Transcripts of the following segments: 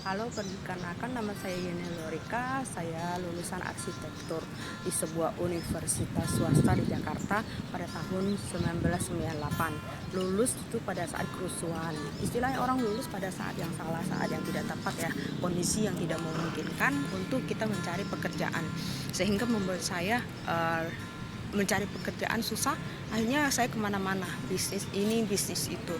Halo, perkenalkan nama saya Yeni Lorika. Saya lulusan arsitektur di sebuah universitas swasta di Jakarta pada tahun 1998. Lulus itu pada saat kerusuhan. Istilahnya orang lulus pada saat yang salah, saat yang tidak tepat ya, kondisi yang tidak memungkinkan untuk kita mencari pekerjaan. Sehingga membuat saya mencari pekerjaan susah. Akhirnya saya kemana-mana, bisnis ini, bisnis itu.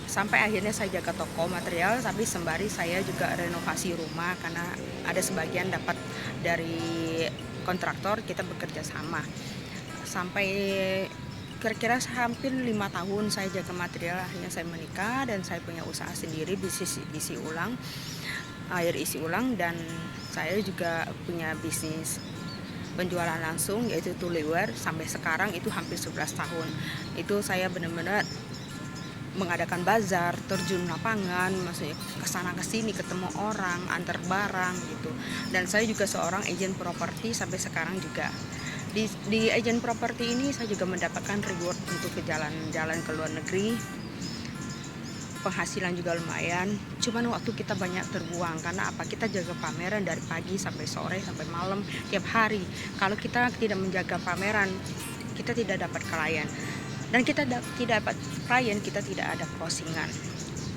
Sampai akhirnya saya jaga toko material, tapi sembari saya juga renovasi rumah karena ada sebagian dapat dari kontraktor, kita bekerja sama. Sampai kira-kira hampir 5 tahun saya jaga material, akhirnya saya menikah dan saya punya usaha sendiri, bisnis isi ulang, air isi ulang, dan saya juga punya bisnis penjualan langsung yaitu tuliware. Sampai sekarang itu hampir 11 tahun. Itu saya benar-benar mengadakan bazar, terjun lapangan, maksudnya kesana kesini, ketemu orang, antar barang gitu. Dan saya juga seorang agen properti sampai sekarang juga. Di agen properti ini saya juga mendapatkan reward untuk ke jalan-jalan ke luar negeri. Penghasilan juga lumayan. Cuman waktu kita banyak terbuang karena apa? Kita jaga pameran dari pagi sampai sore sampai malam tiap hari. Kalau kita tidak menjaga pameran, kita tidak dapat klien. Dan kita tidak dapat klien, kita tidak ada closingan.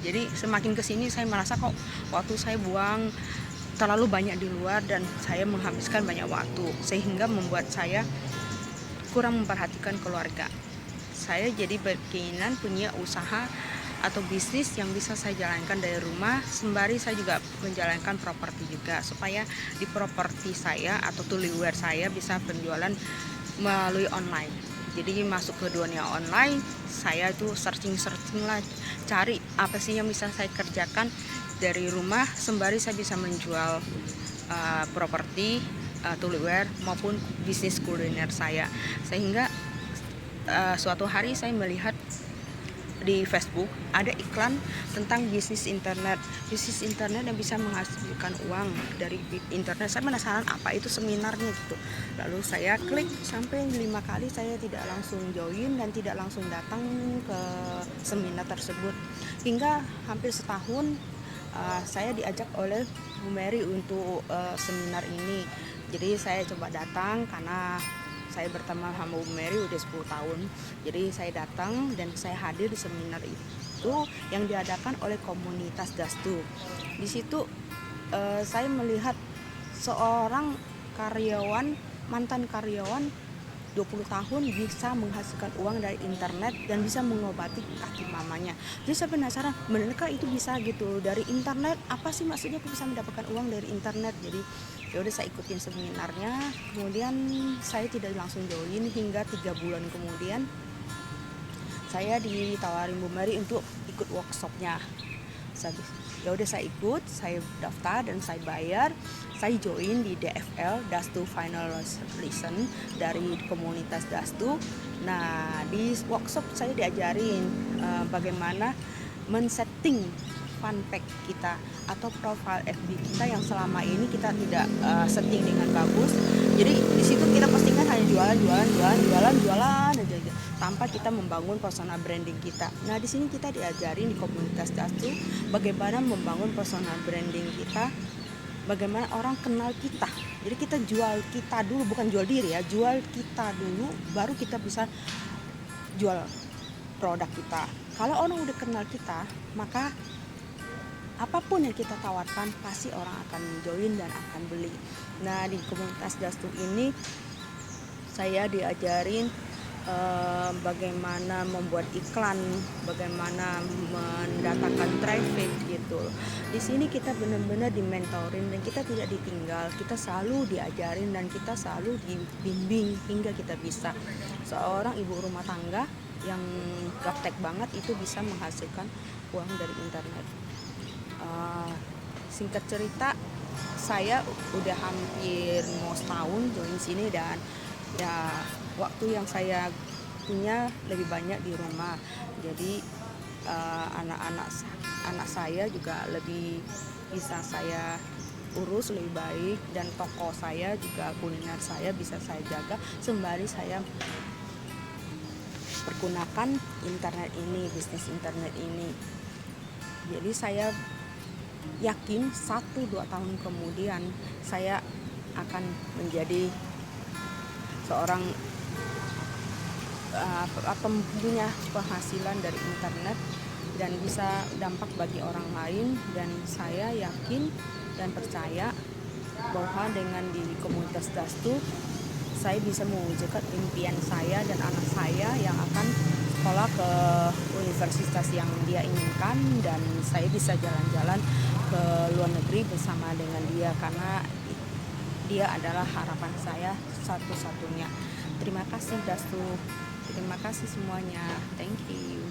Jadi semakin kesini saya merasa kok waktu saya buang terlalu banyak di luar dan saya menghabiskan banyak waktu, sehingga membuat saya kurang memperhatikan keluarga. Saya jadi berkeinginan punya usaha atau bisnis yang bisa saya jalankan dari rumah, sembari saya juga menjalankan properti juga, supaya di properti saya atau tuliware saya bisa penjualan melalui online. Jadi masuk ke dunia online, saya tuh searching lah, cari apa sih yang bisa saya kerjakan dari rumah, sembari saya bisa menjual properti, tuliware maupun bisnis kuliner saya. Sehingga suatu hari saya melihat di Facebook ada iklan tentang bisnis internet yang bisa menghasilkan uang dari internet. Saya penasaran apa itu seminarnya gitu, lalu saya klik. Sampai 5 kali saya tidak langsung join dan tidak langsung datang ke seminar tersebut, hingga hampir setahun saya diajak oleh Bu Mary untuk seminar ini. Jadi saya coba datang karena saya berteman sama Bu Mary udah 10 tahun. Jadi saya datang dan saya hadir di seminar itu yang diadakan oleh komunitas Dastu. Di situ saya melihat seorang karyawan, mantan karyawan 20 tahun bisa menghasilkan uang dari internet dan bisa mengobati kaki mamanya. Jadi saya penasaran, benarkah itu bisa gitu dari internet? Apa sih maksudnya aku bisa mendapatkan uang dari internet? Jadi ya udah saya ikutin seminarnya. Kemudian saya tidak langsung join, hingga 3 bulan kemudian saya ditawarin Bu Mary untuk ikut workshopnya. Ya udah saya ikut, saya daftar dan saya bayar. Saya join di DFL, Dastu Final Lesson, dari komunitas Dastu. Nah, di workshop saya diajarin bagaimana men-setting fanpage kita atau profile FB kita yang selama ini kita tidak setting dengan bagus. Jadi di situ kita postingan hanya jualan aja tanpa kita membangun personal branding kita. Nah, di sini kita diajarin di komunitas Dastu bagaimana membangun personal branding kita, bagaimana orang kenal kita. Jadi kita jual kita dulu, bukan jual diri ya, jual kita dulu baru kita bisa jual produk kita. Kalau orang udah kenal kita, maka apapun yang kita tawarkan pasti orang akan join dan akan beli. Nah, di komunitas Dastu ini saya diajarin bagaimana membuat iklan, bagaimana mendatangkan traffic gitu. Di sini kita benar-benar dimentorin dan kita tidak ditinggal, kita selalu diajarin dan kita selalu dibimbing hingga kita bisa seorang ibu rumah tangga yang gaptek banget itu bisa menghasilkan uang dari internet. Singkat cerita, saya udah hampir mau setahun join sini dan ya waktu yang saya punya lebih banyak di rumah. Jadi anak saya juga lebih bisa saya urus lebih baik, dan toko saya juga, kuliner saya bisa saya jaga sembari saya pergunakan internet ini, bisnis internet ini. Jadi saya yakin 1-2 tahun kemudian saya akan menjadi seorang punya penghasilan dari internet dan bisa dampak bagi orang lain. Dan saya yakin dan percaya bahwa dengan di komunitas Dastu saya bisa mewujudkan impian saya dan anak saya yang akan sekolah ke universitas yang dia inginkan, dan saya bisa jalan-jalan ke luar negeri bersama dengan dia karena dia adalah harapan saya satu-satunya. Terima kasih Dastu, terima kasih semuanya, thank you.